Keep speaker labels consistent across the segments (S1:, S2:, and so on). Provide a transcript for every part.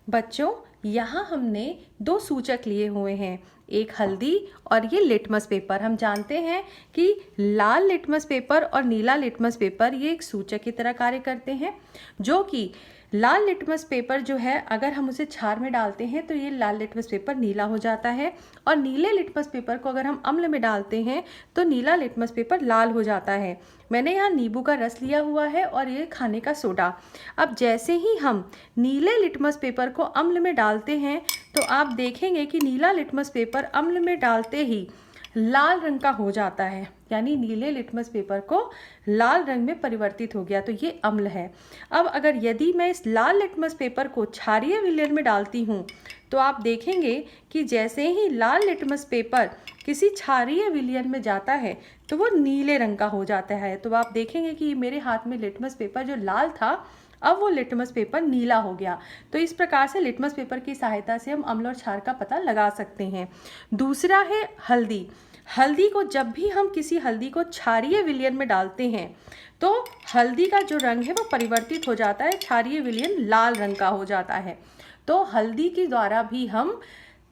S1: बच्चों, यहाँ हमने दो सूचक लिए हुए हैं, एक हल्दी और ये लिटमस पेपर। हम जानते हैं कि लाल लिटमस पेपर और नीला लिटमस पेपर ये एक सूचक की तरह कार्य करते हैं, जो कि लाल लिटमस पेपर जो है अगर हम उसे क्षार में डालते हैं तो ये लाल लिटमस पेपर नीला हो जाता है, और नीले लिटमस पेपर को अगर हम अम्ल में डालते हैं तो नीला लिटमस पेपर लाल हो जाता है। मैंने यहाँ नींबू का रस लिया हुआ है और ये खाने का सोडा। अब जैसे ही हम नीले लिटमस पेपर को अम्ल में डालते हैं तो आप देखेंगे कि नीला लिटमस पेपर अम्ल में डालते ही लाल रंग का हो जाता है, यानी नीले लिटमस पेपर को लाल रंग में परिवर्तित हो गया, तो ये अम्ल है। अब अगर यदि मैं इस लाल लिटमस पेपर को क्षारीय विलयन में डालती हूँ तो आप देखेंगे कि जैसे ही लाल लिटमस पेपर किसी क्षारीय विलयन में जाता है तो वो नीले रंग का हो जाता है। तो आप देखेंगे कि मेरे हाथ में लिटमस पेपर जो लाल था अब वो लिटमस पेपर नीला हो गया। तो इस प्रकार से लिटमस पेपर की सहायता से हम अम्ल और क्षार का पता लगा सकते हैं। दूसरा है हल्दी। हल्दी को जब भी हम किसी हल्दी को क्षारीय विलयन में डालते हैं तो हल्दी का जो रंग है वो परिवर्तित हो जाता है, क्षारीय विलयन लाल रंग का हो जाता है। तो हल्दी के द्वारा भी हम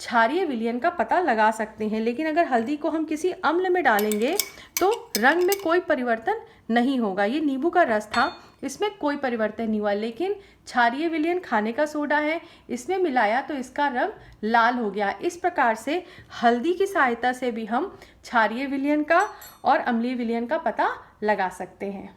S1: क्षारीय विलयन का पता लगा सकते हैं। लेकिन अगर हल्दी को हम किसी अम्ल में डालेंगे तो रंग में कोई परिवर्तन नहीं होगा। ये नींबू का रस था, इसमें कोई परिवर्तन नहीं हुआ, लेकिन क्षारीय विलयन खाने का सोडा है, इसमें मिलाया तो इसका रंग लाल हो गया। इस प्रकार से हल्दी की सहायता से भी हम क्षारीय विलयन का और अम्लीय विलयन का पता लगा सकते हैं।